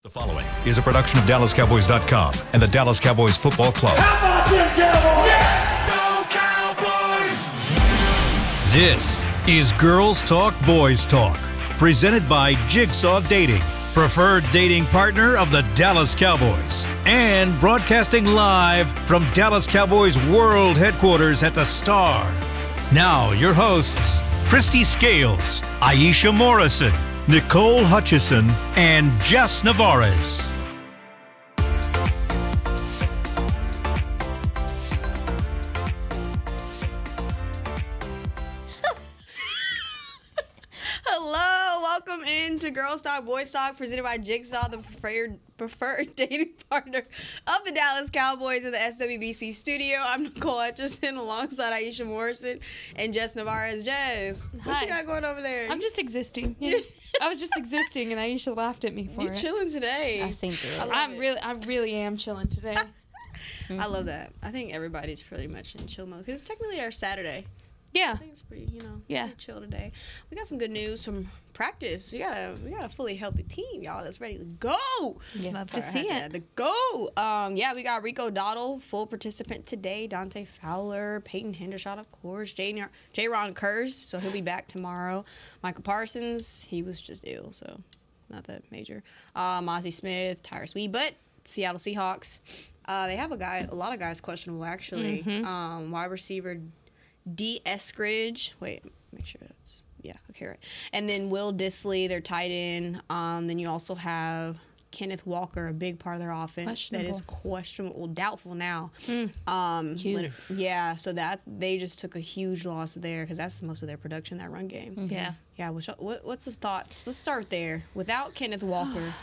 The following is a production of DallasCowboys.com and the Dallas Cowboys Football Club. How about them Cowboys? Yeah! Go Cowboys! This is Girls Talk, Boys Talk, presented by Jigsaw Dating, preferred dating partner of the Dallas Cowboys, and broadcasting live from Dallas Cowboys World Headquarters at the Star. Now, your hosts, Christy Scales, Aisha Morrison, Nicole Hutchison, and Jess Navarez. Hello, welcome into Girls Talk, Boys Talk, presented by Jigsaw, the preferred dating partner of the Dallas Cowboys in the SWBC studio. I'm Nicole Hutchison alongside Aisha Morrison and Jess Navarez. Jess, what you got going over there? I'm just existing. I was just existing, and Aisha laughed at me for it. You're chilling today. I seem to. I really am chilling today. I love that. I think everybody's pretty much in chill mode because it's technically our Saturday. Yeah. I think it's pretty, pretty chill today. We got some good news from practice. We got a fully healthy team, y'all, that's ready to go. Yeah, love to see it. The go. We got Rico Dowdle, full participant today. Dante Fowler, Peyton Hendershot, of course. J-Ron Kurz, so he'll be back tomorrow. Michael Parsons, he was just ill, so not that major. Mozzie Smith, Tyrus Wee, but Seattle Seahawks. They have a lot of guys questionable, actually. Mm-hmm. Wide receiver D. Eskridge. Wait, make sure that's... Yeah, okay, right. And then Will Dissly, their tight end. Then you also have Kenneth Walker, a big part of their offense that is questionable, doubtful now. Huge. Yeah, so that they just took a huge loss there because that's most of their production, that run game. Mm-hmm. Yeah. Yeah, what's the thoughts? Let's start there. Without Kenneth Walker,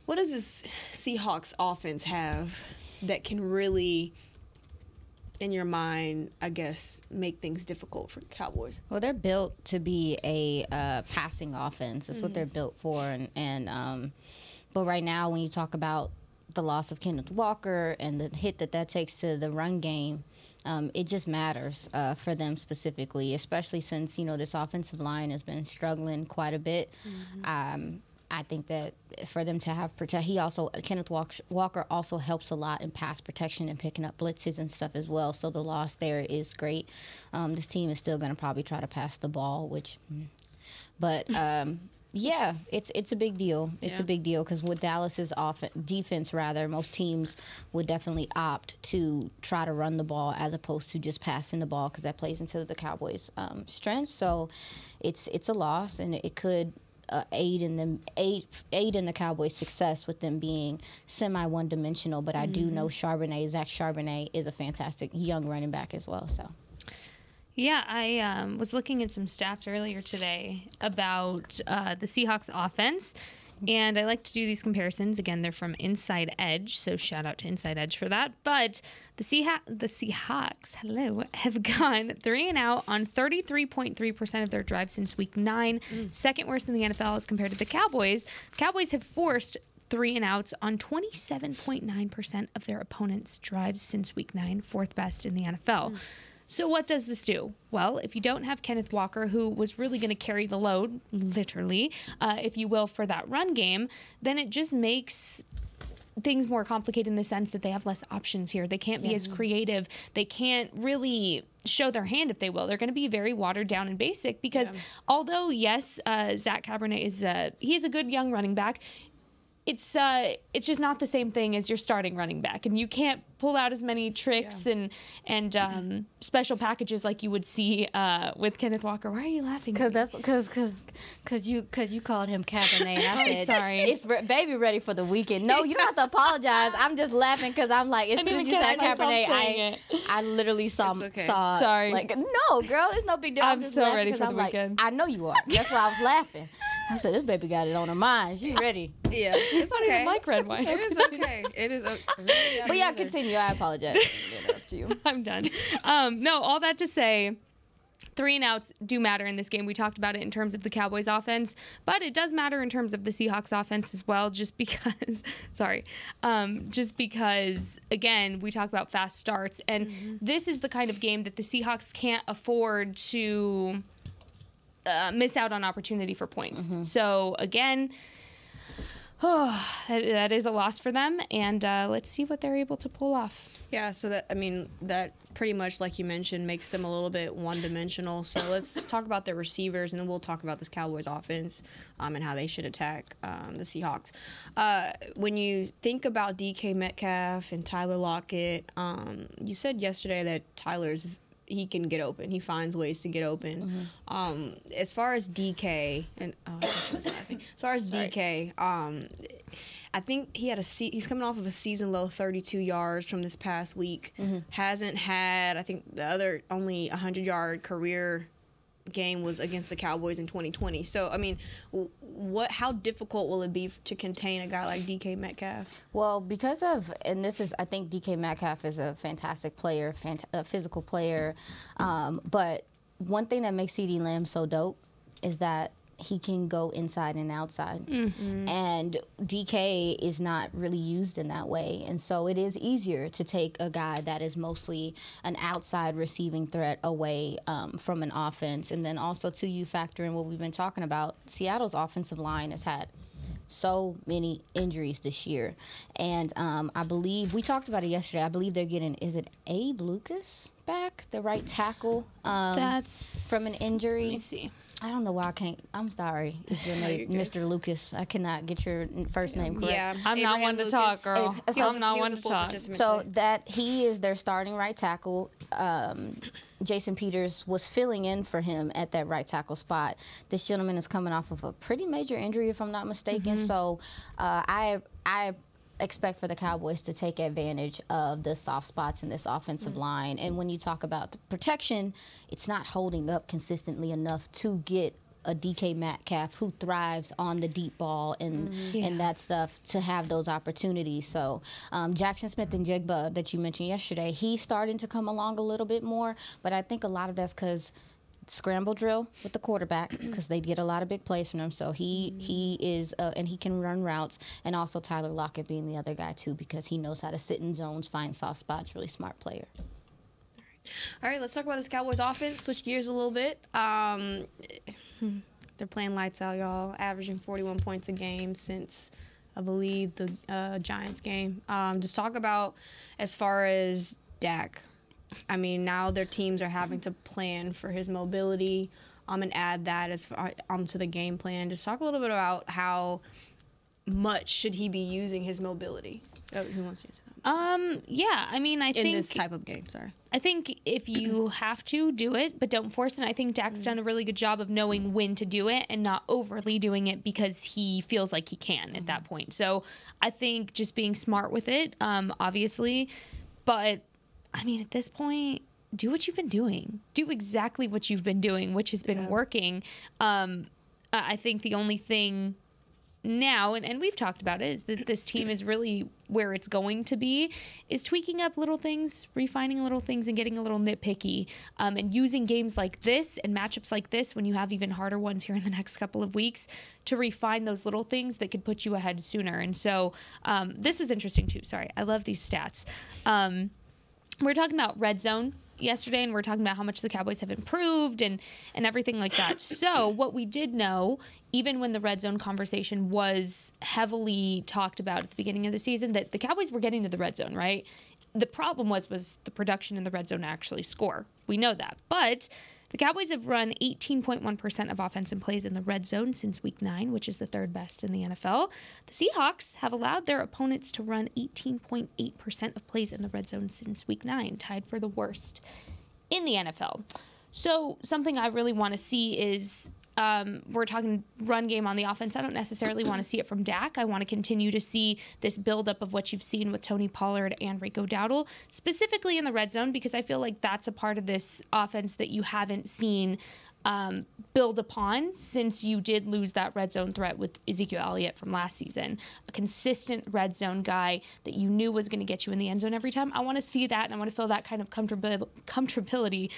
what does this Seahawks offense have that can really... in your mind, I guess, make things difficult for Cowboys? Well, they're built to be a passing offense. That's what they're built for. But right now, when you talk about the loss of Kenneth Walker and the hit that takes to the run game, it just matters for them specifically, especially since, this offensive line has been struggling quite a bit. I think that for them to have Kenneth Walker also helps a lot in pass protection and picking up blitzes and stuff as well. So the loss there is great. This team is still going to probably try to pass the ball, but yeah, it's a big deal. It's a big deal because with Dallas's defense, most teams would definitely opt to try to run the ball as opposed to just passing the ball because that plays into the Cowboys' strengths. So it's a loss, and it could aid in the Cowboys' success with them being semi one-dimensional. But I do know Zach Charbonnet is a fantastic young running back as well. So. Yeah, I was looking at some stats earlier today about the Seahawks offense, and I like to do these comparisons. Again, they're from Inside Edge, so shout out to Inside Edge for that. But the Seahawks, have gone 3 and out on 33.3% of their drives since Week 9, second worst in the NFL as compared to the Cowboys. The Cowboys have forced 3 and outs on 27.9% of their opponents' drives since Week 9, fourth best in the NFL. So what does this do? Well, if you don't have Kenneth Walker, who was really going to carry the load, literally, if you will, for that run game, then it just makes things more complicated in the sense that they have less options here. They can't be as creative. They can't really show their hand, if they will. They're going to be very watered down and basic because although, yes, Zach Charbonnet is a good young running back, it's just not the same thing as your starting running back, and you can't pull out as many tricks and special packages like you would see with Kenneth Walker. Why are you laughing? Because you called him Cabernet. And I said, sorry. It's baby ready for the weekend. No, you don't have to apologize. I'm just laughing because I'm like, as soon as you said Cabernet, I literally saw. Sorry. Like, no, girl, it's no big deal. I'm just so laughing ready for the I'm weekend. Like, I know you are. That's why I was laughing. I said, this baby got it on her mind. She ready. Yeah, it's I don't even like red wine. It is okay. It is okay. Really, But yeah, continue. I apologize. Up to you. I'm done. No, all that to say, 3 and outs do matter in this game. We talked about it in terms of the Cowboys offense, but it does matter in terms of the Seahawks offense as well, just because, again, we talk about fast starts, and this is the kind of game that the Seahawks can't afford to miss out on opportunity for points. So, again, that is a loss for them, and let's see what they're able to pull off. Yeah, so that pretty much, like you mentioned, makes them a little bit one-dimensional. So let's talk about their receivers, and then we'll talk about this Cowboys offense and how they should attack the Seahawks. When you think about DK Metcalf and Tyler Lockett, you said yesterday that he can get open. He finds ways to get open. As far as DK, I think he's coming off of a season low 32 yards from this past week. Hasn't had, I think the other only 100-yard career game was against the Cowboys in 2020. So, I mean, how difficult will it be to contain a guy like DK Metcalf? Well, I think DK Metcalf is a fantastic player, a physical player. But one thing that makes CeeDee Lamb so dope is that he can go inside and outside. And DK is not really used in that way. And so it is easier to take a guy that is mostly an outside receiving threat away from an offense. And then also, too, you factor in what we've been talking about. Seattle's offensive line has had so many injuries this year. And I believe, we talked about it yesterday, I believe they're getting, is it Abe Lucas back, the right tackle, That's from an injury? Let me see. I don't know why I can't. I'm sorry. It's your name, Mr. Lucas. I cannot get your first name correct. Yeah, I'm not one to talk, girl. I'm not one to talk. So that he is their starting right tackle. Jason Peters was filling in for him at that right tackle spot. This gentleman is coming off of a pretty major injury, if I'm not mistaken. So I expect for the Cowboys to take advantage of the soft spots in this offensive line. And when you talk about the protection, it's not holding up consistently enough to get a DK Metcalf who thrives on the deep ball and that stuff to have those opportunities. So Jackson Smith and Jigba that you mentioned yesterday, he's starting to come along a little bit more, but I think a lot of that's because scramble drill with the quarterback, because they get a lot of big plays from him. So he is, and he can run routes. And also Tyler Lockett being the other guy, too, because he knows how to sit in zones, find soft spots, really smart player. All right, let's talk about this Cowboys offense. Switch gears a little bit. They're playing lights out, y'all, averaging 41 points a game since, I believe, the Giants game. Just talk about as far as Dak. I mean, now their teams are having to plan for his mobility and add that as far onto the game plan. Just talk a little bit about how much should he be using his mobility. Who wants to answer that? Yeah, I mean, I think in this type of game, sorry. I think if you have to, do it, but don't force it. I think Dak's done a really good job of knowing when to do it and not overly doing it because he feels like he can at that point. So I think just being smart with it, obviously, but I mean, at this point, do what you've been doing. Do exactly what you've been doing, which has been working. I think the only thing now, and we've talked about it, is that this team is really where it's going to be, is tweaking up little things, refining little things, and getting a little nitpicky, and using games like this and matchups like this when you have even harder ones here in the next couple of weeks to refine those little things that could put you ahead sooner. And so this was interesting too. Sorry, I love these stats. We're talking about red zone yesterday, and we're talking about how much the Cowboys have improved and everything like that. So what we did know, even when the red zone conversation was heavily talked about at the beginning of the season, that the Cowboys were getting to the red zone, right? The problem was the production in the red zone to actually score. We know that. But the Cowboys have run 18.1% of offensive plays in the red zone since week 9, which is the third best in the NFL. The Seahawks have allowed their opponents to run 18.8% of plays in the red zone since week 9, tied for the worst in the NFL. So something I really want to see is, we're talking run game on the offense. I don't necessarily want to see it from Dak. I want to continue to see this buildup of what you've seen with Tony Pollard and Rico Dowdle, specifically in the red zone, because I feel like that's a part of this offense that you haven't seen build upon since you did lose that red zone threat with Ezekiel Elliott from last season. A consistent red zone guy that you knew was going to get you in the end zone every time. I want to see that, and I want to feel that kind of comfortability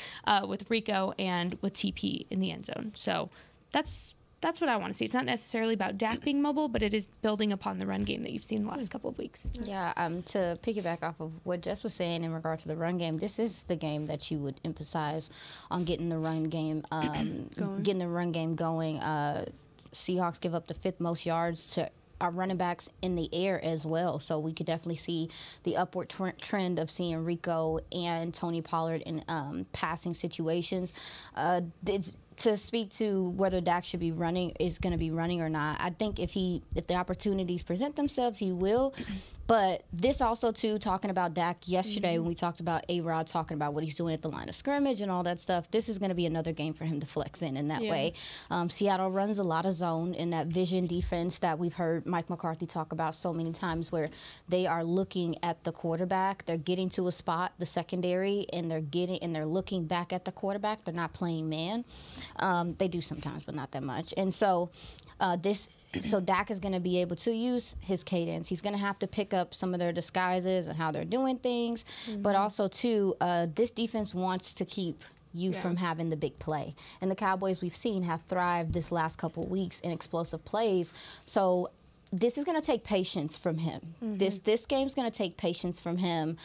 with Rico and with TP in the end zone. So that's what I want to see. It's not necessarily about Dak being mobile, but it is building upon the run game that you've seen the last couple of weeks. Yeah, to piggyback off of what Jess was saying in regard to the run game, this is the game that you would emphasize on getting the run game going. Seahawks give up the 5th most yards to our running backs in the air as well. So we could definitely see the upward trend of seeing Rico and Tony Pollard in passing situations. To speak to whether Dak should be running, is going to be running or not, I think if the opportunities present themselves, he will. But this also, too, talking about Dak yesterday when we talked about A-Rod talking about what he's doing at the line of scrimmage and all that stuff, this is going to be another game for him to flex in that way. Seattle runs a lot of zone in that vision defense that we've heard Mike McCarthy talk about so many times, where they are looking at the quarterback. They're getting to a spot, the secondary, and they're looking back at the quarterback. They're not playing man. They do sometimes, but not that much. And so so Dak is going to be able to use his cadence. He's going to have to pick up some of their disguises and how they're doing things. But also, too, this defense wants to keep you from having the big play. And the Cowboys, we've seen, have thrived this last couple of weeks in explosive plays. So this is going to take patience from him. This game's going to take patience from him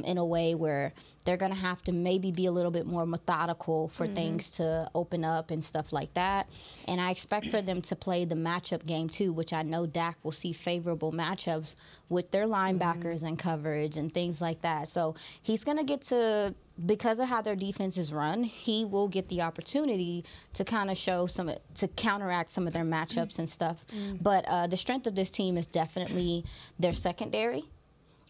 in a way where they're going to have to maybe be a little bit more methodical for things to open up and stuff like that. And I expect for them to play the matchup game, too, which I know Dak will see favorable matchups with their linebackers and coverage and things like that. So he's going to get to, because of how their defense is run, he will get the opportunity to kind of to counteract some of their matchups and stuff. But the strength of this team is definitely their secondary.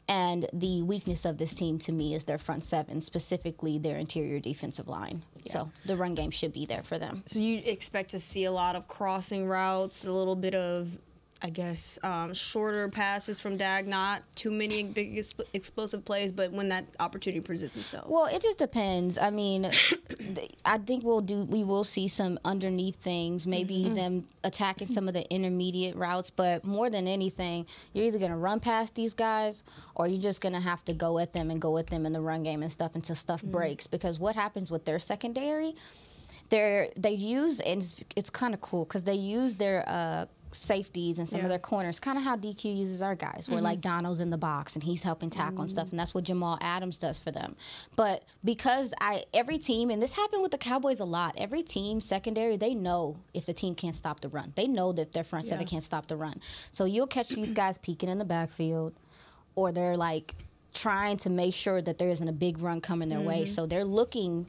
And the weakness of this team, to me, is their front seven, specifically their interior defensive line. So the run game should be there for them. So you expect to see a lot of crossing routes, a little bit of, I guess, shorter passes from Dak, not too many big explosive plays, but when that opportunity presents itself. Well, it just depends. I mean, I think we will see some underneath things, maybe them attacking some of the intermediate routes, but more than anything, you're either going to run past these guys or you're just going to have to go at them in the run game and stuff until stuff breaks. Because what happens with their secondary, they use, and it's kind of cool because they use their safeties and some of their corners, kind of how DQ uses our guys, where like Donald's in the box and he's helping tackle and stuff, and that's what Jamal Adams does for them. But because every team, and this happened with the Cowboys a lot, every team secondary, they know if the team can't stop the run. They know that their front seven can't stop the run. So you'll catch these guys peeking in the backfield, or they're like trying to make sure that there isn't a big run coming their way. So they're looking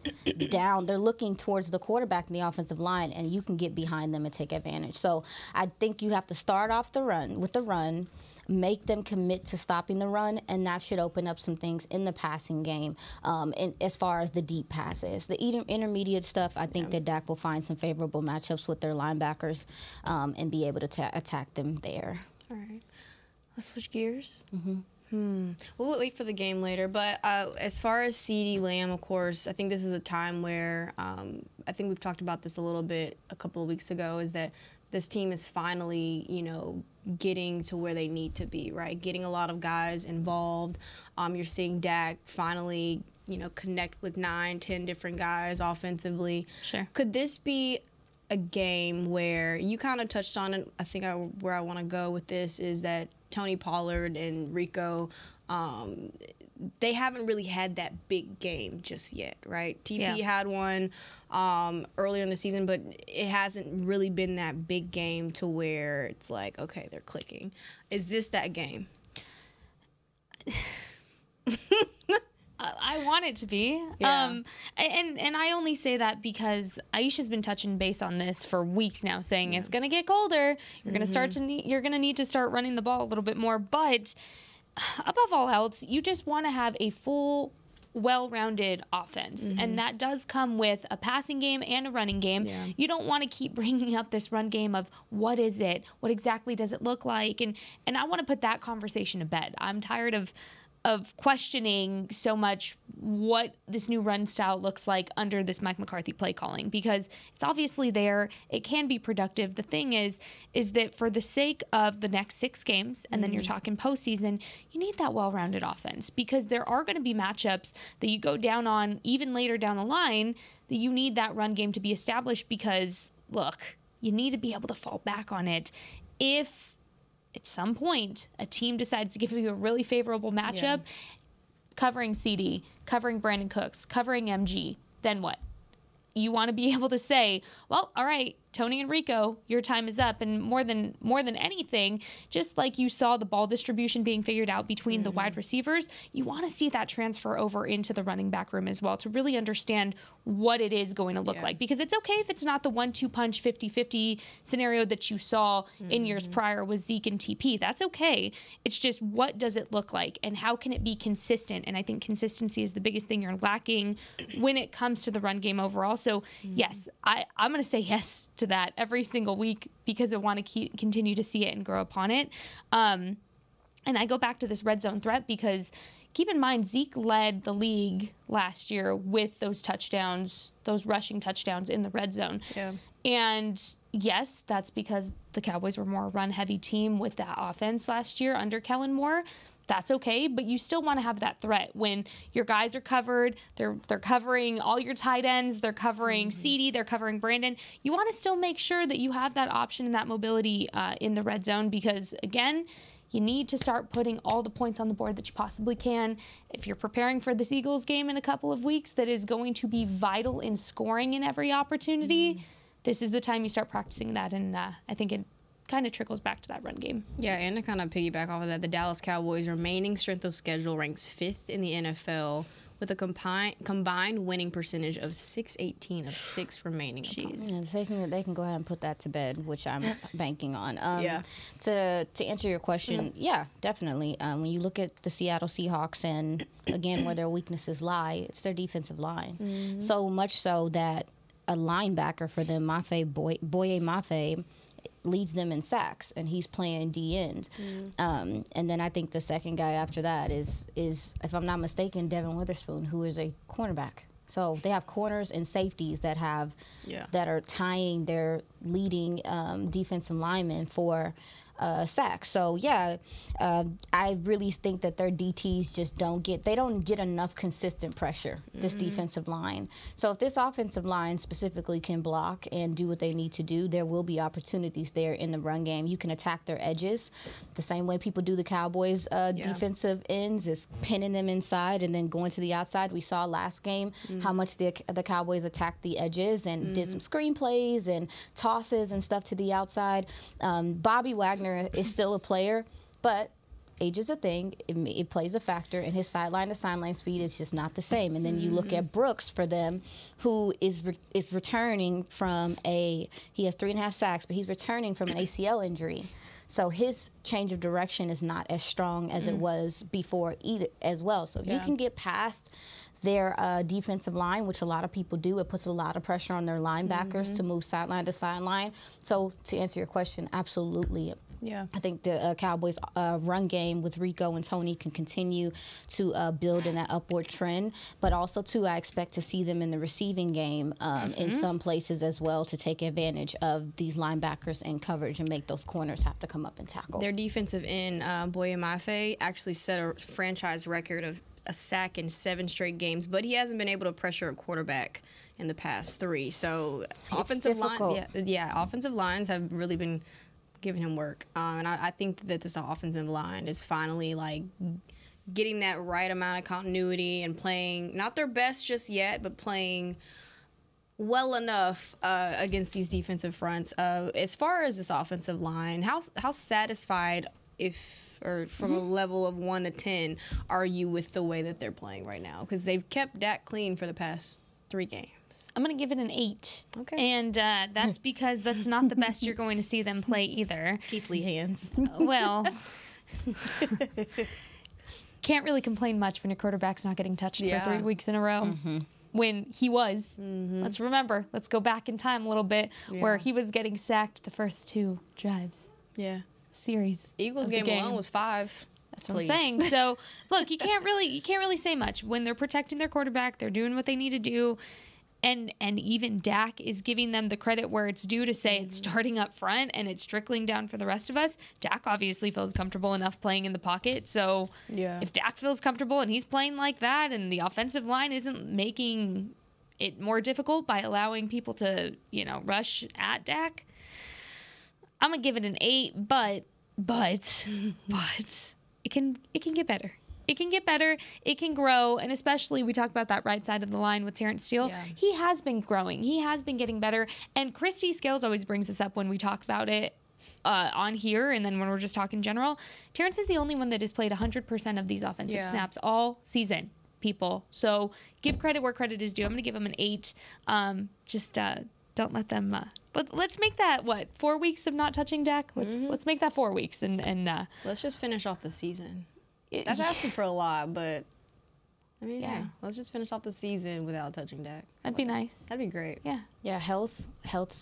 down, they're looking towards the quarterback and the offensive line, and you can get behind them and take advantage. So I think you have to start off the run, make them commit to stopping the run, and that should open up some things in the passing game. And as far as the deep passes, the intermediate stuff, I think that Dak will find some favorable matchups with their linebackers and be able to attack them there. All right. Let's switch gears. We'll wait for the game later, but as far as CeeDee Lamb, of course, I think this is a time where I think we've talked about this a little bit a couple of weeks ago, is that this team is finally, getting to where they need to be, right? Getting a lot of guys involved. You're seeing Dak finally, connect with 9-10 different guys offensively. Sure. Could this be a game where you kind of touched on it? I think where I want to go with this is that Tony Pollard and Rico, they haven't really had that big game just yet, right? TP had one earlier in the season, but it hasn't really been that big game to where it's like, okay, they're clicking. Is this that game? I want it to be. And I only say that because Aisha's been touching base on this for weeks now, saying it's going to get colder. You're going to you're going to need to start running the ball a little bit more. But above all else, you just want to have a full, well-rounded offense. And that does come with a passing game and a running game. You don't want to keep bringing up this run game of what is it? What exactly does it look like? And I want to put that conversation to bed. I'm tired of questioning so much what this new run style looks like under this Mike McCarthy play calling, because it's obviously there. It can be productive. The thing is that for the sake of the next 6 games, and then you're talking postseason, you need that well-rounded offense, because there are going to be matchups that you go down on even later down the line that you need that run game to be established, because, look, you need to be able to fall back on it if at some point a team decides to give you a really favorable matchup, covering CD, covering Brandon Cooks, covering MG, then what? You want to be able to say, well, all right, Tony and Rico, your time is up. And more than anything, just like you saw the ball distribution being figured out between the wide receivers, you want to see that transfer over into the running back room as well to really understand what it is going to look like. Because it's okay if it's not the 1-2 punch 50-50 scenario that you saw in years prior with Zeke and TP. That's okay. It's just, what does it look like and how can it be consistent? And I think consistency is the biggest thing you're lacking when it comes to the run game overall. So yes, I'm going to say yes to that every single week because I want to continue to see it and grow upon it. And I go back to this red zone threat because keep in mind, Zeke led the league last year with those touchdowns, those rushing touchdowns in the red zone. Yeah. And yes, that's because the Cowboys were more a run-heavy team with that offense last year under Kellen Moore. That's okay, but you still want to have that threat when your guys are covered. They're covering all your tight ends. They're covering CeeDee. They're covering Brandon. You want to still make sure that you have that option and that mobility in the red zone because, again, you need to start putting all the points on the board that you possibly can. If you're preparing for this Eagles game in a couple of weeks that is going to be vital in scoring in every opportunity, this is the time you start practicing that, and I think it kind of trickles back to that run game. Yeah, and to kind of piggyback off of that, the Dallas Cowboys' remaining strength of schedule ranks 5th in the NFL with a combined winning percentage of 618 of 6 remaining opponents. Yeah, they can go ahead and put that to bed, which I'm banking on. To answer your question, yeah, definitely. When you look at the Seattle Seahawks and, again, where their weaknesses lie, it's their defensive line. So much so that a linebacker for them, Boye Mafe, leads them in sacks, and he's playing D end. And then I think the second guy after that is if I'm not mistaken, Devin Witherspoon, who is a cornerback. So they have corners and safeties that are tying their leading defensive linemen for sacks. So yeah, I really think that their DTs just don't get enough consistent pressure, this defensive line. So if this offensive line specifically can block and do what they need to do, there will be opportunities there in the run game. You can attack their edges the same way people do the Cowboys defensive ends, is pinning them inside and then going to the outside. We saw last game how much the Cowboys attacked the edges and did some screen plays and tosses and stuff to the outside. Bobby Wagner is still a player, but age is a thing. It plays a factor, and his sideline to sideline speed is just not the same. And then you look at Brooks for them, who is returning from he has 3.5 sacks, but he's returning from an ACL injury. So his change of direction is not as strong as it was before either as well. So if you can get past their defensive line, which a lot of people do, it puts a lot of pressure on their linebackers to move sideline to sideline. So to answer your question, absolutely. Yeah, I think the Cowboys' run game with Rico and Tony can continue to build in that upward trend. But also, too, I expect to see them in the receiving game in some places as well to take advantage of these linebackers in coverage and make those corners have to come up and tackle. Their defensive end, Boye Mafe, actually set a franchise record of a sack in 7 straight games, but he hasn't been able to pressure a quarterback in the past 3. So offensive lines have really been giving him work, and I think that this offensive line is finally like getting that right amount of continuity and playing not their best just yet, but playing well enough against these defensive fronts. As far as this offensive line, how satisfied, from a level of 1 to 10, are you with the way that they're playing right now? Because they've kept Dak clean for the past 3 games. I'm going to give it an 8. Okay. And that's because that's not the best you're going to see them play either. Keith Lee hands. Well, can't really complain much when your quarterback's not getting touched for 3 weeks in a row. When he was. Let's go back in time a little bit, where he was getting sacked the first 2 drives. Series. Eagles game alone was 5. That's what I'm saying. So, look, you can't really say much when they're protecting their quarterback. They're doing what they need to do, and even Dak is giving them the credit where it's due to say it's starting up front and it's trickling down for the rest of us. Dak obviously feels comfortable enough playing in the pocket. So, if Dak feels comfortable and he's playing like that, and the offensive line isn't making it more difficult by allowing people to rush at Dak, I'm gonna give it an 8, but it can get better. It can get better. It can grow. And especially we talked about that right side of the line with Terrence Steele. Yeah. He has been growing. He has been getting better. And Christy Scales always brings this up when we talk about it on here, and then when we're just talking general. Terrence is the only one that has played 100% of these offensive snaps all season, people. So give credit where credit is due. I'm going to give him an 8. Don't let them... but let's make that, 4 weeks of not touching Dak? Let's make that 4 weeks. And let's just finish off the season. That's asking for a lot, but I mean, yeah. Let's just finish off the season without touching Dak. That'd be nice. That'd be great. Yeah, health's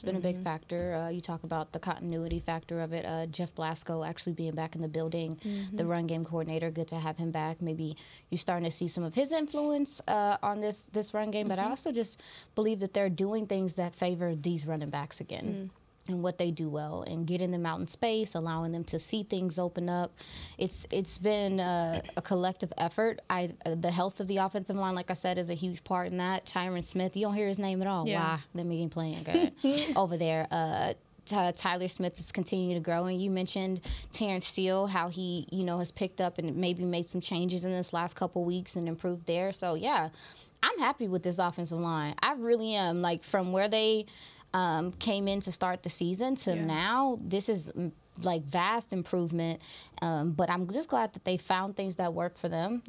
been a big factor. You talk about the continuity factor of it. Jeff Blasco actually being back in the building, the run game coordinator, good to have him back. Maybe you're starting to see some of his influence on this run game, but I also just believe that they're doing things that favor these running backs again. And what they do well, and getting them out in space, allowing them to see things open up. It's been a collective effort. The health of the offensive line, like I said, is a huge part in that. Tyron Smith, you don't hear his name at all. Why? That mean playing good over there. Tyler Smith is continuing to grow, and you mentioned Terrence Steele, how he has picked up and maybe made some changes in this last couple weeks and improved there. So yeah, I'm happy with this offensive line. I really am. Like from where they came in to start the season to now, this is like vast improvement. But I'm just glad that they found things that work for them.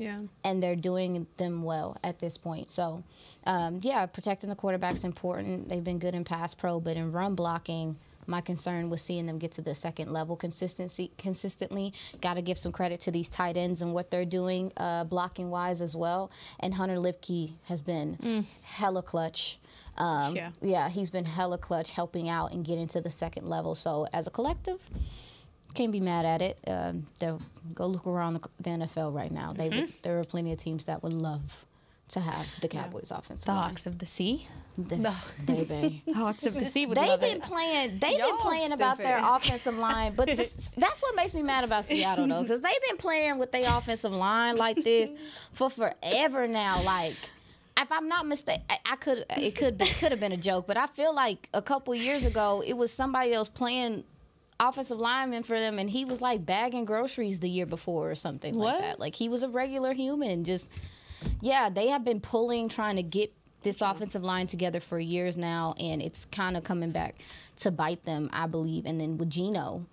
And they're doing them well at this point. So protecting the quarterback's important. They've been good in pass pro, but in run blocking, my concern was seeing them get to the second level consistently. Got to give some credit to these tight ends and what they're doing blocking wise as well. And Hunter Lipke has been hella clutch. He's been hella clutch, helping out and getting to the second level. So as a collective, can't be mad at it. Go look around the NFL right now. There are plenty of teams that would love to have the Cowboys offensive line. The Hawks of the Sea. Baby. The Hawks of the Sea would love it. They've been playing about their offensive line, but that's what makes me mad about Seattle, though, because they've been playing with their offensive line like this for forever now. Like, if I'm not mistaken, it could have been a joke, but I feel like a couple years ago it was somebody else playing offensive lineman for them, and he was like bagging groceries the year before or something like that. Like he was a regular human. They have been trying to get this offensive line together for years now, and it's kind of coming back to bite them, I believe. And then with Geno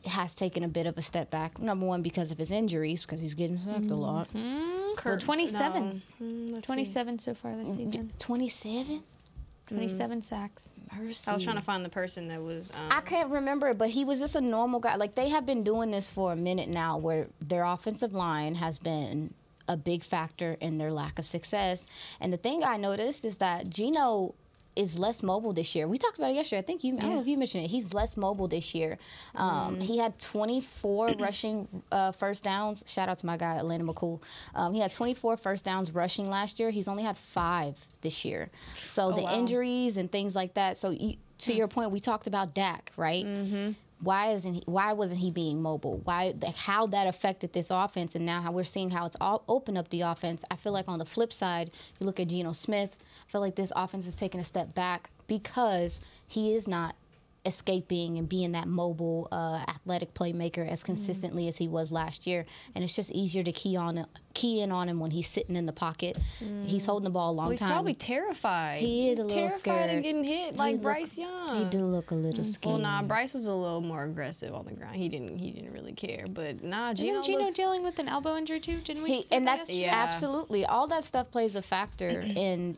has taken a bit of a step back. Number one, because of his injuries, because he's getting sacked a lot. 27. 27 so far this season. 27? 27 sacks. Mercy. I was trying to find the person that was... I can't remember, but he was just a normal guy. Like, they have been doing this for a minute now, where their offensive line has been a big factor in their lack of success. And the thing I noticed is that Geno is less mobile this year. We talked about it yesterday. I don't know if you mentioned it. He's less mobile this year. He had 24 rushing first downs. Shout out to my guy, Atlanta McCool. He had 24 first downs rushing last year. He's only had 5 this year. So injuries and things like that. So to your point, we talked about Dak, right? Why wasn't he being mobile? How that affected this offense, and now how we're seeing how it's all opened up the offense. I feel like on the flip side, you look at Geno Smith, I feel like this offense is taking a step back because he is not escaping and being that mobile, athletic playmaker as consistently as he was last year. And it's just easier to key in on him when he's sitting in the pocket. He's holding the ball a long time. He's probably terrified. He's a little terrified scared of getting hit like Bryce Young. He do look a little scared. Well, nah, Bryce was a little more aggressive on the ground. He didn't really care. But nah, Isn't Geno dealing with an elbow injury too? Didn't we? And that's absolutely all that stuff plays a factor in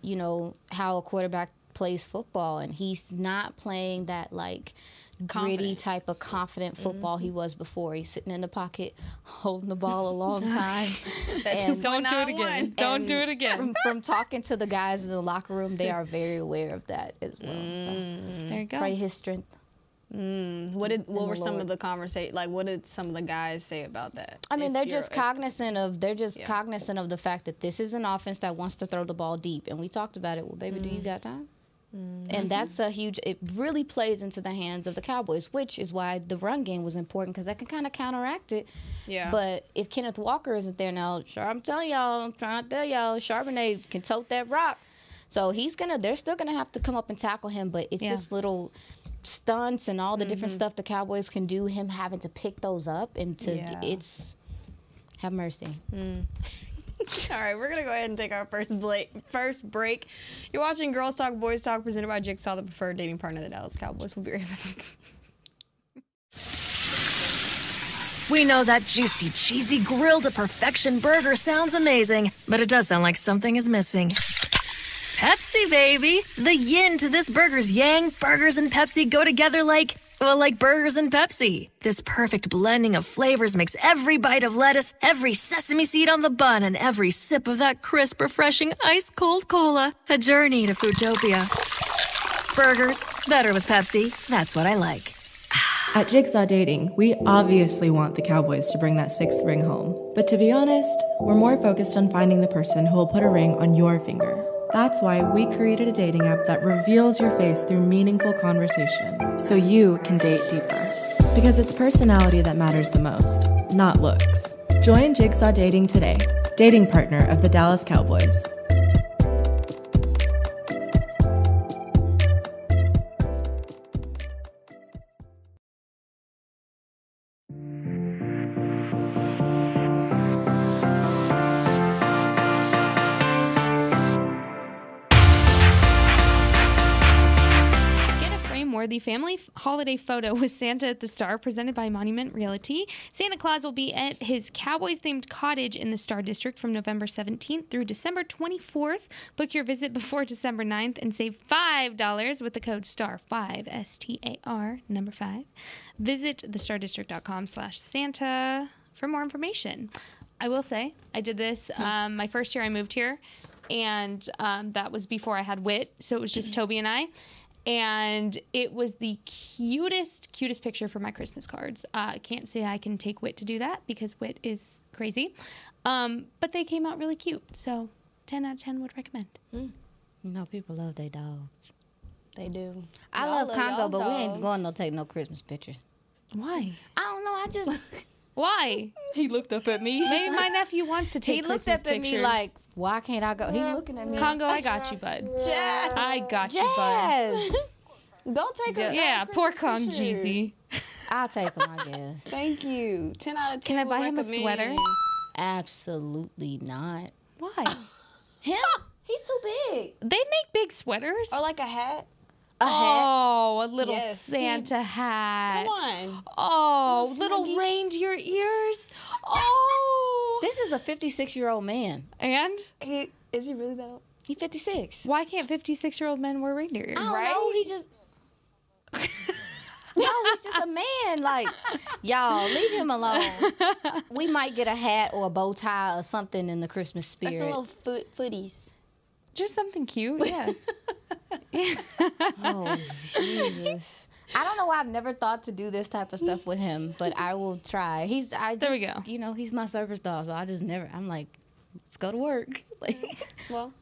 how a quarterback plays football, and he's not playing that like gritty type of confident football he was before. He's sitting in the pocket holding the ball a long time. Don't do it again. Don't do it again. From talking to the guys in the locker room, they are very aware of that as well. So there you go. Pray his strength. What were some of the conversation? Like, what did some of the guys say about that? I mean, they're just cognizant of the fact that this is an offense that wants to throw the ball deep, and we talked about it. Well, baby, do you got time? And that's it really plays into the hands of the Cowboys, which is why the run game was important, because that can kind of counteract it. Yeah. But if Kenneth Walker isn't there now, I'm trying to tell y'all, Charbonnet can tote that rock. So they're still gonna have to come up and tackle him, but it's just little stunts and all the different stuff the Cowboys can do, him having to pick those up and Have mercy. All right, we're going to go ahead and take our first break. You're watching Girls Talk, Boys Talk, presented by Jigsaw, the preferred dating partner of the Dallas Cowboys. We'll be right back. We know that juicy, cheesy, grilled to perfection burger sounds amazing, but it does sound like something is missing. Pepsi, baby! The yin to this burger's yang. Burgers and Pepsi go together like burgers and Pepsi. This perfect blending of flavors makes every bite of lettuce, every sesame seed on the bun, and every sip of that crisp, refreshing, ice-cold cola a journey to Foodtopia. Burgers, better with Pepsi. That's what I like. At Jigsaw Dating, we obviously want the Cowboys to bring that 6th ring home. But to be honest, we're more focused on finding the person who will put a ring on your finger. That's why we created a dating app that reveals your face through meaningful conversation, so you can date deeper. Because it's personality that matters the most, not looks. Join Jigsaw Dating today, dating partner of the Dallas Cowboys. The family holiday photo with Santa at the Star, presented by Monument Realty. Santa Claus will be at his Cowboys-themed cottage in the Star District from November 17th through December 24th. Book your visit before December 9th and save $5 with the code STAR5, S-T-A-R, number 5. Visit thestardistrict.com/Santa for more information. I will say, I did this my first year I moved here, and that was before I had Whit, so it was just Toby and I. And it was the cutest picture for my Christmas cards. I can't say I can take Whit to do that because Whit is crazy. But they came out really cute. So 10 out of 10 would recommend. You know, people love their dogs. They do. I love Congo, but we ain't going to take no Christmas pictures. Why? I don't know. I just... Why? He looked up at me. Maybe my nephew wants to take Christmas pictures. He looked up at me like, why can't I go? He's looking at me. Congo, I got you, bud. Jazz. I got you, bud. Go take a Yeah, poor Christmas Kong picture. Jeezy. I'll take him, I guess. Thank you. 10 out of 10. Can I buy him a recommend. sweater? Absolutely not. Why? Him? He's too big. They make big sweaters. Or like a hat. Oh, a little Yes. Santa hat. Come on. Oh, Little little snuggie. reindeer ears. Oh. This is a 56-year-old man. And Is he really that old? He's 56. why can't 56-year-old men wear reindeer ears? I don't Right? know. He just... No, he's just a man. Like, y'all, leave him alone. We might get a hat or a bow tie or something in the Christmas spirit. That's some little footies. Just something cute, yeah. Oh, Jesus. I don't know why I've never thought to do this type of stuff with him, but I will try. There we go. You know, he's my service dog, so I just never, I'm like, let's go to work. Like, Well,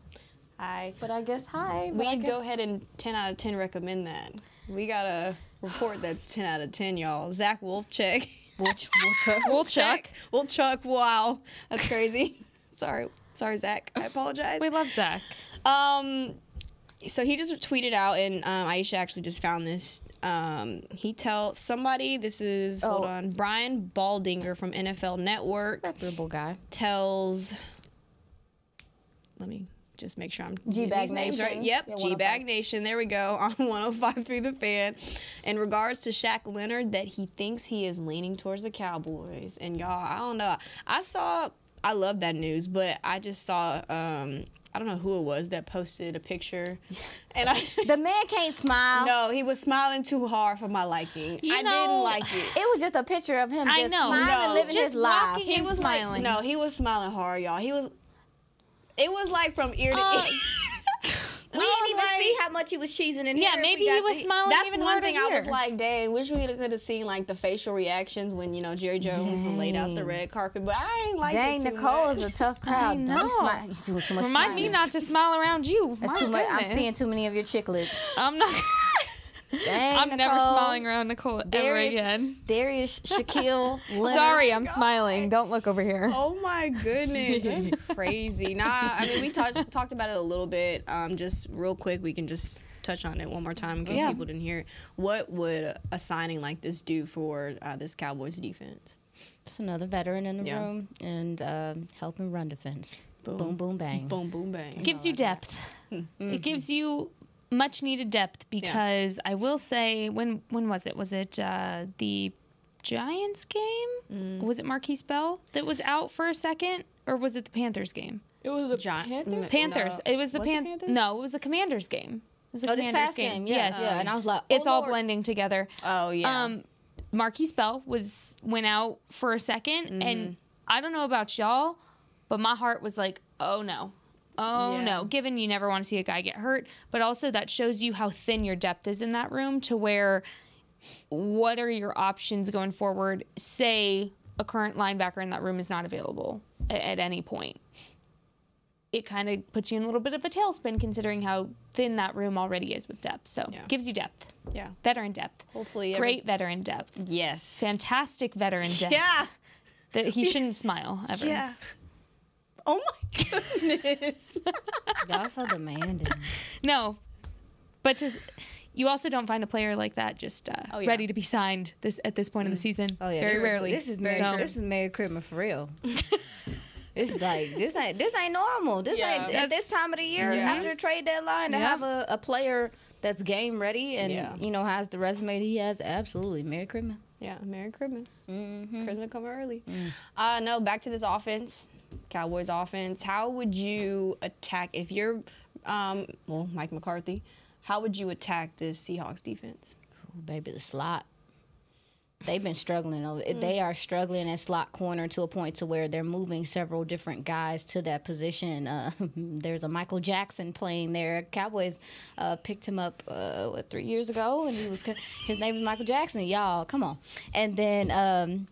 but I guess hi. we'd go ahead and 10 out of 10 recommend that. We got a report that's 10 out of 10, y'all. Zach Wolfcheck. Wolfchuck. Wow. That's crazy. Sorry, Zach. I apologize. We love Zach. So he just tweeted out, and Aisha actually just found this. He tells somebody, this is, hold on, Brian Baldinger from NFL Network. Reputable guy. Tells, let me just make sure I'm G-Bag these names Nation. right. Yep, Yeah, G-Bag Nation. There we go, on 105 through the fan. In regards to Shaq Leonard, that he thinks he is leaning towards the Cowboys. And y'all, I don't know. I love that news, but I just saw, I don't know who it was that posted a picture. And The man can't smile. no, he was smiling too hard for my liking. I didn't like it. It was just a picture of him I just know. smiling, No, living just his life. walking He and was smiling. like, no, he was smiling hard, y'all. It was like from ear to ear. We didn't even see how much he was cheesing in Yeah, here. maybe he was smiling That's even one harder thing here. I was like, dang, wish we could have seen like the facial reactions when, Jerry Jones laid out the red carpet, but I ain't like Dang, it too Nicole much. is a tough crowd. know. Don't smile. You're doing too much Remind me smiling. not to smile around you. That's My too much. I'm goodness. seeing too many of your chicklets. I'm not. Dang, I'm never Nicole. smiling around Nicole ever Darius- again. Darius, Shaquille, Leonard. Sorry, I'm smiling. Don't look over here. Oh my goodness, that's crazy. Nah, I mean we talked about it a little bit. Just real quick, we can just touch on it one more time in case people didn't hear it. What would a signing like this do for this Cowboys defense? It's another veteran in the room and helping run defense. Boom, boom, bang. Boom, boom, bang. It gives you depth. It gives you much needed depth because I will say, when was it? Was it the Giants game? Was it Marquise Bell that was out for a second, or was it the Panthers game? It was the Panthers. Panthers. No. It was the Panthers. No, it was the Commanders game. It was the this Commanders past game. Yeah, Yes. yeah. And I was like, it's all Lord. blending together. Oh yeah. Marquise Bell went out for a second, and I don't know about y'all, but my heart was like, oh no. Oh no, given you never want to see a guy get hurt, but also that shows you how thin your depth is in that room to where what are your options going forward? Say a current linebacker in that room is not available at any point. It kind of puts you in a little bit of a tailspin considering how thin that room already is with depth. So gives you depth. Yeah. Veteran depth. Hopefully. Great veteran depth. Yes. Fantastic veteran depth. Yeah. That he shouldn't smile ever. Yeah. Oh my goodness. Y'all so demanding. No, but you also don't find a player like that just ready to be signed at this point in the season. Oh yeah, very rarely. This is Merry Christmas for real. It's like this ain't normal. This ain't at this time of the year after the trade deadline to have a player that's game ready and has the resume that he has. Absolutely, Merry Christmas. Yeah, Merry Christmas. Christmas come early. No, back to this offense, Cowboys offense. How would you attack if you're, Mike McCarthy? How would you attack this Seahawks defense? Ooh, baby, the slot. They've been struggling. They are struggling at slot corner to a point to where they're moving several different guys to that position. There's a Michael Jackson playing there. Cowboys picked him up 3 years ago, and his name is Michael Jackson. Y'all, come on. And then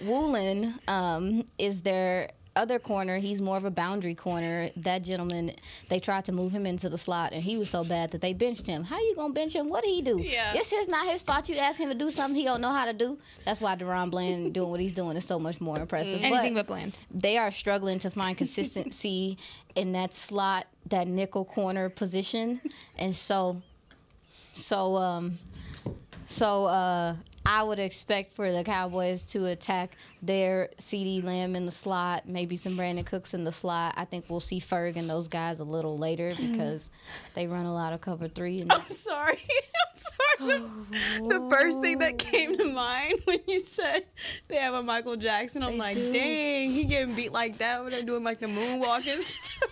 Woolen is their other corner. He's more of a boundary corner. That gentleman, they tried to move him into the slot, and he was so bad that they benched him. How you gonna bench him? What did he do? Yeah. It's not his fault. You ask him to do something he don't know how to do. That's why Deron Bland doing what he's doing is so much more impressive. Anything but Bland. They are struggling to find consistency in that slot, that nickel corner position, and so I would expect for the Cowboys to attack their CeeDee Lamb in the slot, maybe some Brandon Cooks in the slot. I think we'll see Ferg and those guys a little later because they run a lot of cover 3. I'm sorry. The first thing that came to mind when you said they have a Michael Jackson, I'm like, dang, he getting beat like that when they're doing like the moonwalk and stuff.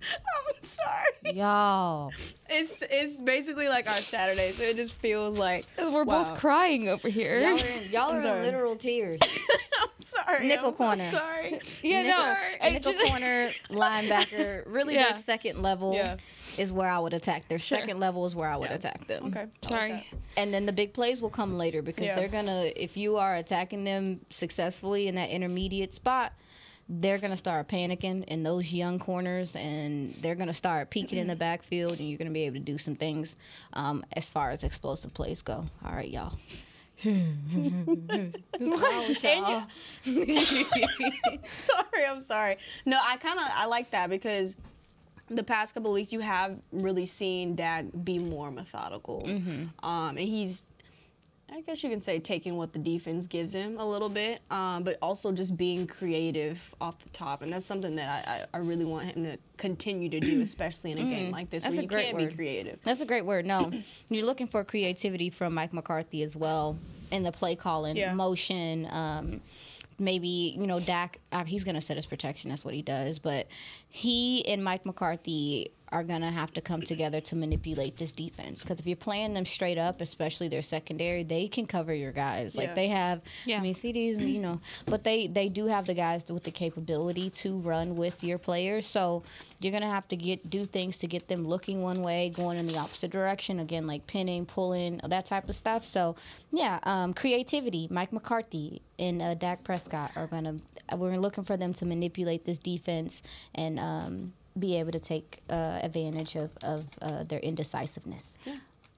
I'm sorry. Y'all. It's basically like our Saturday, so it just feels like We're both crying over here. Y'all are in literal tears. I'm sorry. Nickel corner. Sorry. Nickel corner, linebacker, really their second level is where I would attack. Their second level is where I would attack them. Okay. Sorry. And then the big plays will come later because they're going to, if you are attacking them successfully in that intermediate spot, they're going to start panicking in those young corners, and they're going to start peeking in the backfield, and you're going to be able to do some things as far as explosive plays go. All right, y'all. I'm sorry. No, I like that because the past couple of weeks you have really seen Dak be more methodical. And he's, I guess you can say, taking what the defense gives him a little bit, but also just being creative off the top. And that's something that I really want him to continue to do, especially in a game like this That's where a you great can't word. be creative. That's a great word. No, you're looking for creativity from Mike McCarthy as well in the play calling, motion. Maybe, Dak, he's going to set his protection. That's what he does. But he and Mike McCarthy are going to have to come together to manipulate this defense. Because if you're playing them straight up, especially their secondary, they can cover your guys. Like they have, CDs, but they do have the guys with the capability to run with your players. So you're going to have to do things to get them looking one way, going in the opposite direction. Again, like pinning, pulling, that type of stuff. So, creativity. Mike McCarthy and Dak Prescott we're looking for them to manipulate this defense and be able to take advantage of their indecisiveness.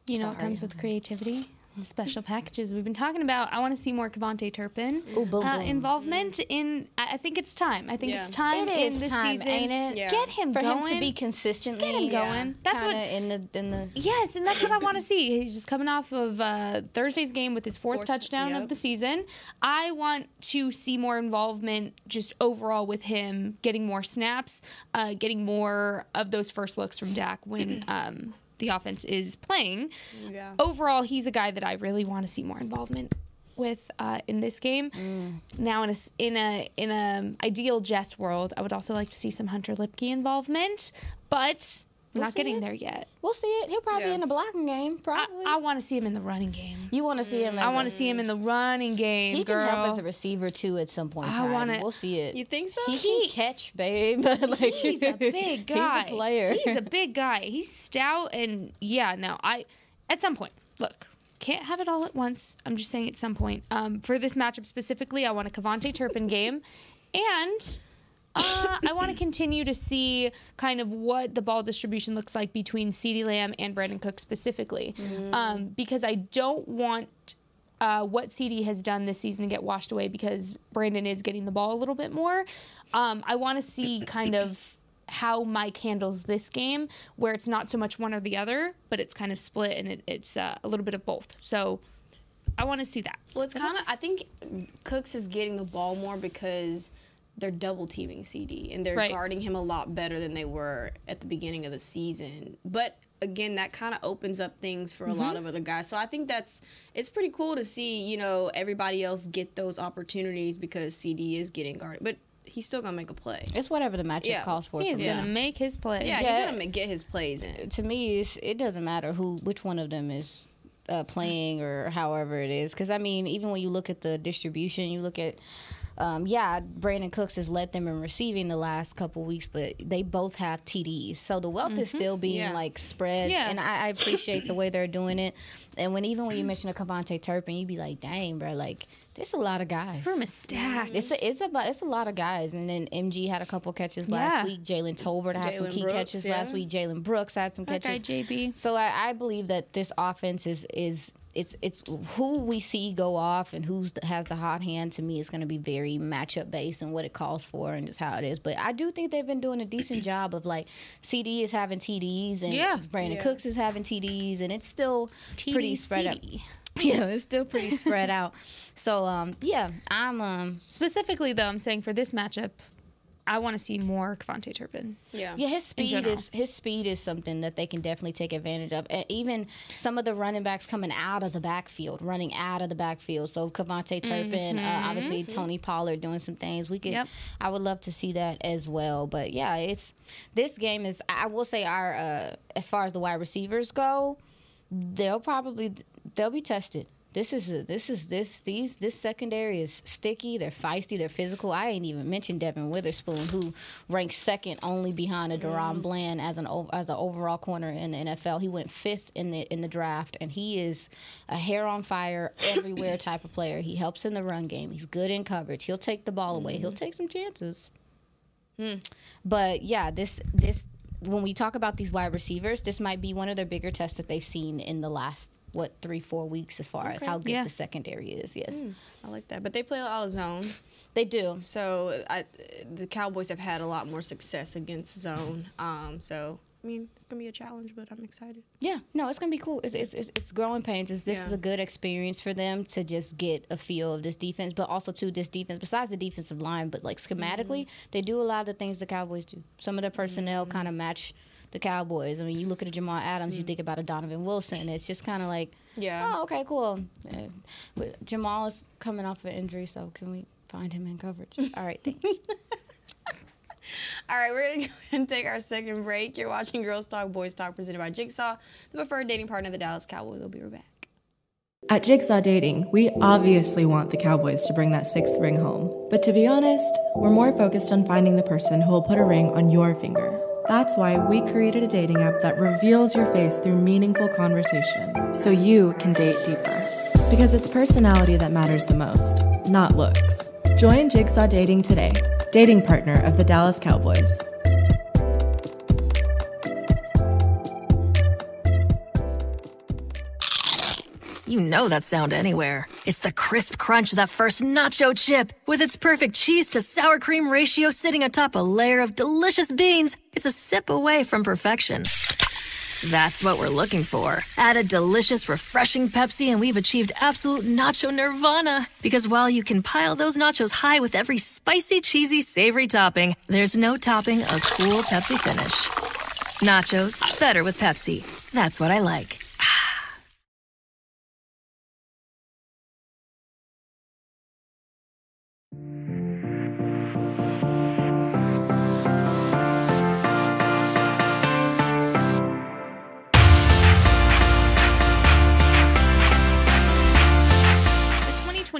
You know what comes with creativity? special packages we've been talking about, I want to see more Kevontae Turpin involvement in. I think it's time. I think it's time in this season. Ain't it? Yeah. Get him For going. him to be consistently Just get him going. That's what in the Yes, and that's what I want to see. He's just coming off of Thursday's game with his fourth touchdown of the season. I want to see more involvement just overall with him, getting more snaps, getting more of those first looks from Dak when the offense is playing. Yeah. Overall, he's a guy that I really want to see more involvement with in this game. Now, in a ideal Jets world, I would also like to see some Hunter Lipke involvement, but we're not getting there yet. We'll see it. He'll probably be in the blocking game. Probably. I want to see him in the running game. You want to see him? I want to see him in the running game. He girl. can help as a receiver too at some point. We'll see it. You think so? He can catch, babe. Like, He's a big guy. He's a player. He's a big guy. He's stout and at some point, look, can't have it all at once. I'm just saying at some point. For this matchup specifically, I want a Kevontae Turpin game, and I want to continue to see kind of what the ball distribution looks like between CeeDee Lamb and Brandon Cooks specifically, because I don't want what CeeDee has done this season to get washed away because Brandon is getting the ball a little bit more. I want to see kind of how Mike handles this game, where it's not so much one or the other, but it's kind of split and it's a little bit of both. So I want to see that. Well, it's kind of, I think Cooks is getting the ball more because they're double teaming CD and they're guarding him a lot better than they were at the beginning of the season. But again, that kind of opens up things for a lot of other guys. So I think it's pretty cool to see, everybody else get those opportunities because CD is getting guarded. But he's still gonna make a play. It's whatever the matchup calls for. He's gonna make his play. Yeah, he's gonna get his plays in. To me, it doesn't matter which one of them is playing or however it is. Because I mean, even when you look at the distribution, you look at. Brandon Cooks has led them in receiving the last couple weeks, but they both have TDs. So the wealth is still being spread, and I appreciate the way they're doing it. And when you mention a Kevontae Turpin, you be like, dang, bro, like there's a lot of guys. Room is stacked. It's a lot of guys. And then MG had a couple catches last week. Jalen Tolbert had some key catches last week. Jalen Brooks had some catches. Guy JB. So I believe that this offense is it's who we see go off and who has the hot hand. To me, is going to be very matchup based and what it calls for and just how it is. But I do think they've been doing a decent job of like CD is having TDs and Brandon Cooks is having TDs, and it's still pretty spread out. Yeah, it's still pretty spread out. So I'm specifically though, I'm saying for this matchup, I want to see more Kevontae Turpin. Yeah, his speed is something that they can definitely take advantage of. And even some of the running backs coming out of the backfield, running out of the backfield. So Kevontae Turpin, obviously Tony Pollard doing some things. I would love to see that as well. But yeah, this game is. I will say as far as the wide receivers go, they'll be tested. This secondary is sticky. They're feisty. They're physical. I ain't even mentioned Devin Witherspoon, who ranks second only behind a Deron Bland as an overall corner in the NFL. He went 5th in the draft, and he is a hair on fire everywhere type of player. He helps in the run game. He's good in coverage. He'll take the ball away. He'll take some chances. But yeah, this. When we talk about these wide receivers, this might be one of their bigger tests that they've seen in the last 3-4 weeks as far as how good the secondary is. Yes, I like that. But they play a lot of zone. They do. So the Cowboys have had a lot more success against zone. So I mean, it's gonna be a challenge, but I'm excited. Yeah, no, it's gonna be cool. It's growing pains. This is a good experience for them to just get a feel of this defense, but also to this defense. Besides the defensive line, but like schematically, they do a lot of the things the Cowboys do. Some of their personnel kind of match the Cowboys. I mean, you look at a Jamal Adams, you think about a Donovan Wilson. It's just kind of like, oh, okay, cool. But Jamal is coming off an injury, so can we find him in coverage? All right, thanks. All right, we're going to go ahead and take our second break. You're watching Girls Talk, Boys Talk, presented by Jigsaw, the preferred dating partner of the Dallas Cowboys. We'll be right back. At Jigsaw Dating, we obviously want the Cowboys to bring that 6th ring home. But to be honest, we're more focused on finding the person who will put a ring on your finger. That's why we created a dating app that reveals your face through meaningful conversation, so you can date deeper. Because it's personality that matters the most, not looks. Join Jigsaw Dating today, dating partner of the Dallas Cowboys. You know that sound anywhere. It's the crisp crunch of that first nacho chip. With its perfect cheese to sour cream ratio sitting atop a layer of delicious beans, it's a sip away from perfection. That's what we're looking for. Add a delicious, refreshing Pepsi and we've achieved absolute nacho nirvana. Because while you can pile those nachos high with every spicy, cheesy, savory topping, there's no topping a cool Pepsi finish. Nachos, better with Pepsi. That's what I like.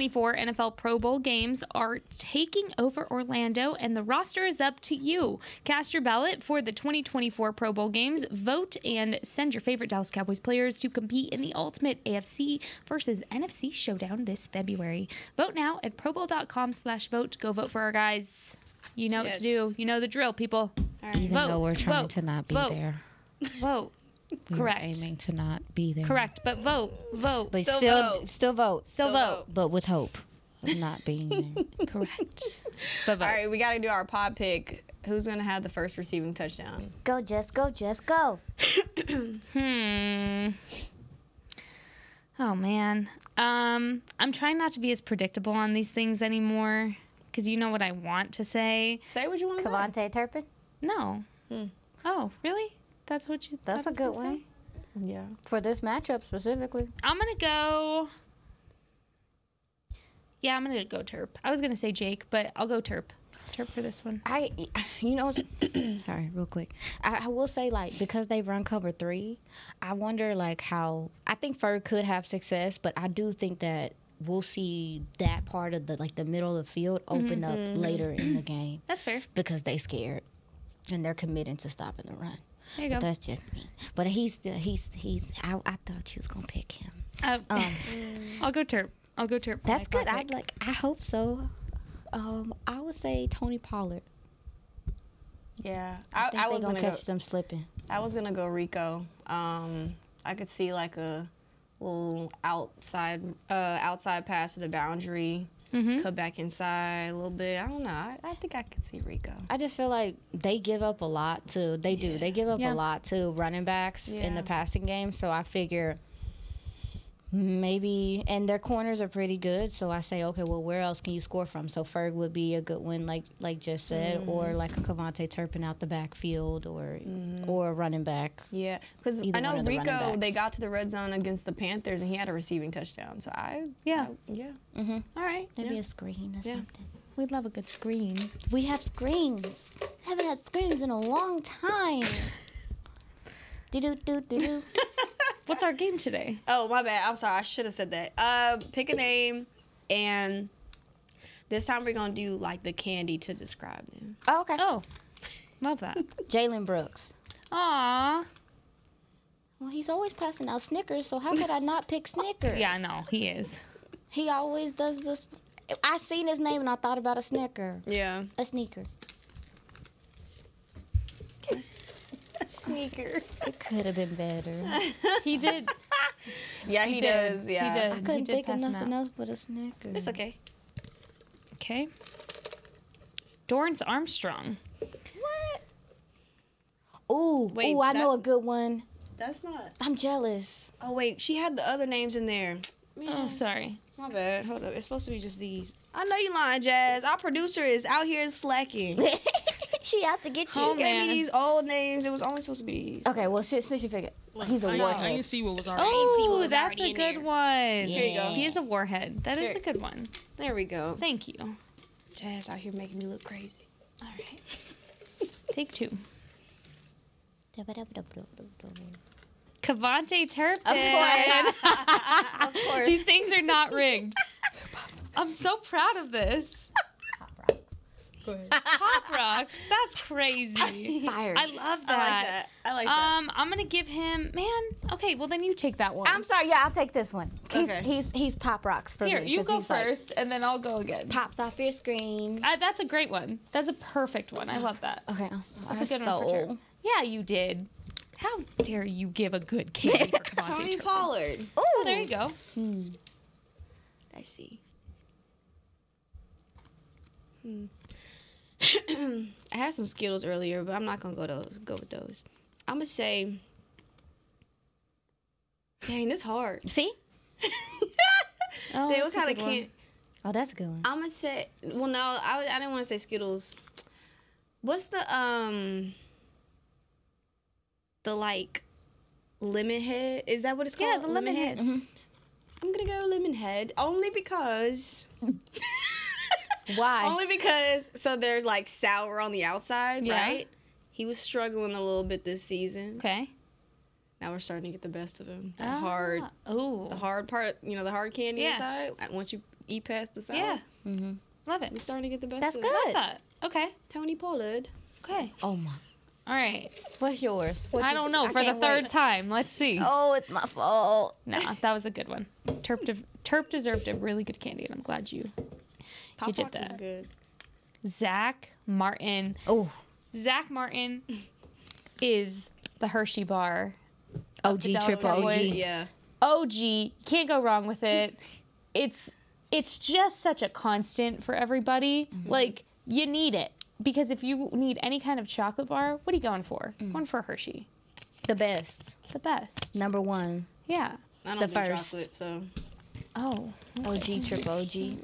NFL Pro Bowl games are taking over Orlando, and the roster is up to you. Cast your ballot for the 2024 Pro Bowl games. Vote and send your favorite Dallas Cowboys players to compete in the ultimate AFC versus NFC showdown this February. Vote now at probowl.com/vote. Go vote for our guys. You know what to do. You know the drill, people. Right. Even though we're trying to not be there. Vote. Correct. We're aiming to not be there. Correct, but vote. But still vote. But with hope of not being there. Correct. But vote. All right, we got to do our pod pick. Who's going to have the first receiving touchdown? Go, Jess, go, Jess, go. Oh, man. I'm trying not to be as predictable on these things anymore, because you know what I want to say. Say what you want to say. Cavante Turpin? No. Oh, really? That's what you... That's a good one. Yeah. For this matchup specifically. I'm going to go... Yeah, I'm going to go Terp. I was going to say Jake, but I'll go Terp. Terp for this one. Sorry, real quick. I will say, like, because they run cover 3, I wonder, like, how... I think Ferg could have success, but I do think that we'll see that part of the, like, the middle of the field open up later in the game. That's fair. Because they scared. And they're committing to stopping the run. There you go. That's just me. But he's still, I thought you was going to pick him. I'll go Terp. That's good. I hope so. I would say Tony Pollard. Yeah. I was going to catch them slipping. I was going to go Rico. I could see like a little outside pass to the boundary. Cut back inside a little bit. I don't know. I think I could see Rico. I just feel like they give up a lot to. They do. They give up a lot to running backs in the passing game. So I figure maybe, and their corners are pretty good. So I say, okay, well, where else can you score from? So Ferg would be a good one, like just said, or like a Cavante Turpin out the backfield, or a running back. Yeah, because I know Rico. They got to the red zone against the Panthers, and he had a receiving touchdown. So yeah. All right, maybe a screen or something. We'd love a good screen. We have screens. Haven't had screens in a long time. Do. What's our game today? Oh, my bad. I'm sorry. I should have said that. Pick a name, and this time we're going to do, like, the candy to describe them. Oh, okay. Oh, love that. Jalen Brooks. Aw. Well, he's always passing out Snickers, so how could I not pick Snickers? Yeah, I know. He is. He always does this. I seen his name, and I thought about a Snicker. Yeah. A sneaker. Sneaker. It could have been better. He did. Yeah, he does. Yeah. He did. I couldn't think of nothing else but a Snicker. It's okay. Okay. Dorrance Armstrong. What? Oh, Wait, I know a good one. That's not. I'm jealous. Oh, wait. She had the other names in there. Man, Oh, sorry. my bad. Hold up. It's supposed to be just these. I know you lying, Jazz. Our producer is out here slacking. She out to get you. Oh, She gave man. me these old names. It was only supposed to be these. Okay, well, since you figured he's a I warhead. didn't see what was already. Oh, was that's already a in good there. one. Here you go. He is a warhead. That is Here. a good one. There we go. Thank you. Jazz out here making me look crazy. All right. Take 2. Cavante Turpin. Of course. These things are not rigged. I'm so proud of this. Pop Rocks. That's crazy. Fired. I love that. I like that. I'm gonna give him. Man. Okay. Well, then you take that one. I'm sorry. Yeah, I'll take this one. Okay. He's Pop Rocks for Here, me. you 'cause go he's like, first, and then I'll go again. pops off your screen. That's a great one. That's a perfect one. I love that. Okay, I'm sorry. That's a good one for Turp. Yeah, you did. How dare you give a good candy for Cavante Tony Turpin? Pollard. Oh, there you go. Let's see. I had some Skittles earlier, but I'm not gonna go with those. I'm gonna say, dang, this hard. See? Oh, Dang, that's what a kind of good one. can't? Oh, that's a good one. I'm gonna say, well, no, I didn't want to say Skittles. What's the like lemon head? Is that what it's called? Yeah, the lemon head. Mm-hmm. I'm gonna go lemon head only because. Why? Only because so they're like sour on the outside, Yeah. right? He was struggling a little bit this season. Okay. Now we're starting to get the best of him. The hard part, the hard candy Yeah. inside. Once you eat past the sour, Yeah. Mm-hmm. Love it. we're starting to get the best. That's of good. it. Love that. Okay. Tony Pollard. Okay. Oh my. All right. What's yours? I don't know. For the can't third wait. time. Let's see. Oh, it's my fault. No, that was a good one. Terp deserved a really good candy, and I'm glad you Pop did Rocks is that. good. Zach Martin. Oh, Zach Martin is the Hershey bar. OG, the Dallas triple Cowboys. OG. Yeah. OG, can't go wrong with it. It's just such a constant for everybody. Like, you need it. Because if you need any kind of chocolate bar, what are you going for? Going for a Hershey. The best. The best. Number one. Yeah. I don't The do first. chocolate, so. Oh. OG, triple OG.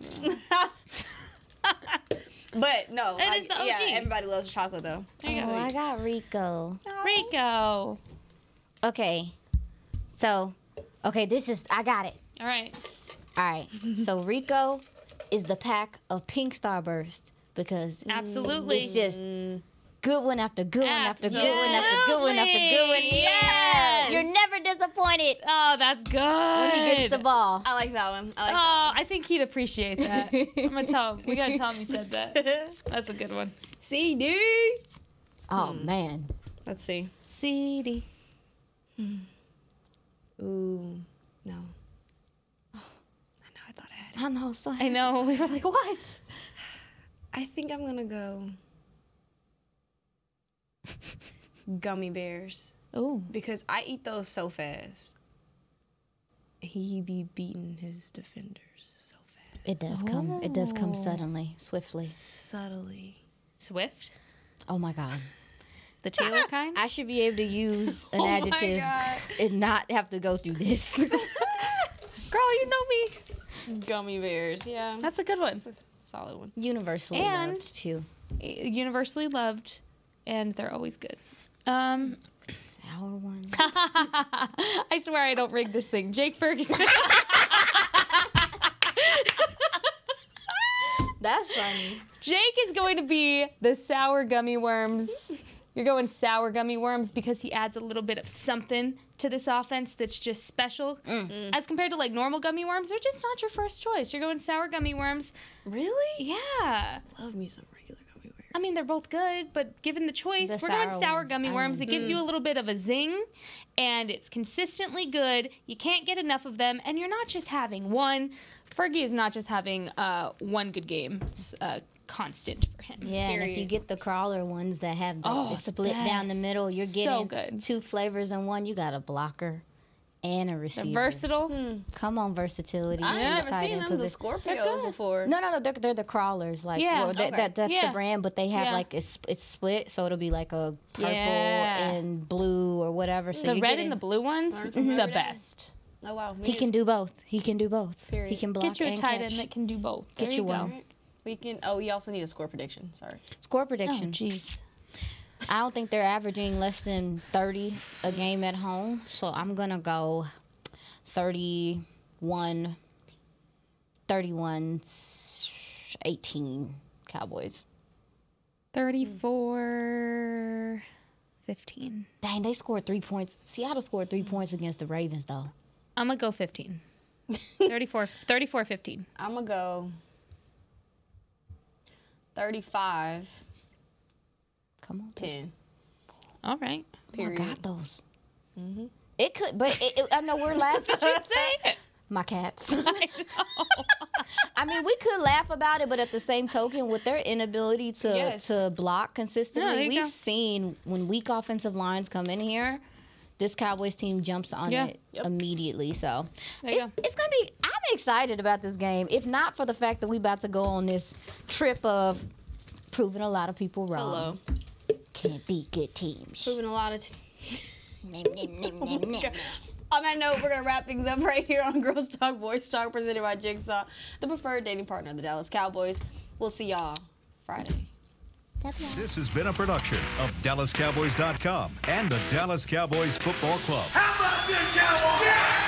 But no, It is the yeah, OG. everybody loves chocolate though. There you Oh, go. I got Rico. Rico. Okay. So, I got it. All right. All right. So Rico is the pack of Pink Starburst because Absolutely. it's just good one after good one after good one Absolutely. after good one after good one. Yes. You're never disappointed Oh, that's good. when he gets the ball. I like that one. I like Oh, I think he'd appreciate that. I'm gonna tell him. We gotta tell him you said that. That's a good one. CD. Oh man. Let's see. CD. Ooh, no. Oh, I know. I thought I had it. I know. So I know. We were like, what? I think I'm gonna go gummy bears Oh. because I eat those so fast. He be beating his defenders so fast. it does come. It does come suddenly, swiftly. Subtly. Swift. Oh my God. The Taylor kind. I should be able to use an Oh my adjective God. and not have to go through this. Girl, you know me. Gummy bears. Yeah. That's a good one. Solid one. Universally And- loved too. Universally loved, and they're always good. Sour one. I swear I don't rig this thing. Jake Ferguson. That's funny. Jake is going to be the sour gummy worms. You're going sour gummy worms because he adds a little bit of something to this offense that's just special. As compared to like normal gummy worms, they're just not your first choice. You're going sour gummy worms. Really? Yeah. Love me some regular gummy bears. I mean, they're both good, but given the choice, The we're going sour sour ones. gummy worms. It gives you a little bit of a zing, and it's consistently good. You can't get enough of them, and you're not just having one. Fergie is not just having one good game. It's constant for him. Yeah, and if you Period. get the crawler ones that have the, Oh, it's the split down the best. middle, you're So getting good. 2 flavors in one. You got a blocker and a receiver. They're versatile. Come on, versatility. I've in the never tight seen end them, position. the Scorpios before. No, they're the crawlers. Like, Yeah. well, Okay. that's Yeah. the brand, but they have Yeah. like it's split, so it'll be like a purple Yeah. and blue or whatever. So The you're red getting, and the blue ones, Learn something the every day. best. Oh, wow. He can do both. He can do both. Period. He can block Get you a and tight catch. end that can do both. Get There you you go. one. We can. Oh, we also need a score prediction. Sorry. Score Oh, prediction. jeez. I don't think they're averaging less than 30 a game at home, so I'm gonna go 31, 18 Cowboys. 34-15. Dang, they scored 3 points. Seattle scored 3 points against the Ravens, though. I'm going to go 15. 34-15. I'm gonna go 35-10. Come on. All right. Period. I got those. It could, but I know we're laughing. Say My cats. it. I mean, we could laugh about it, but at the same token, with their inability to Yes. block No, there consistently, you we've go. seen when weak offensive lines come in here, this Cowboys team jumps on it immediately. So There it's gonna be. I'm excited about this game. If not for the fact that we about to go on this trip of proving a lot of people wrong. Hello. Can't beat good teams. Proving a lot of. On that note, we're going to wrap things up right here on Girls Talk, Boys Talk, presented by Jigsaw, the preferred dating partner of the Dallas Cowboys. We'll see y'all Friday. This has been a production of DallasCowboys.com and the Dallas Cowboys Football Club. How about this, Cowboys? Yeah!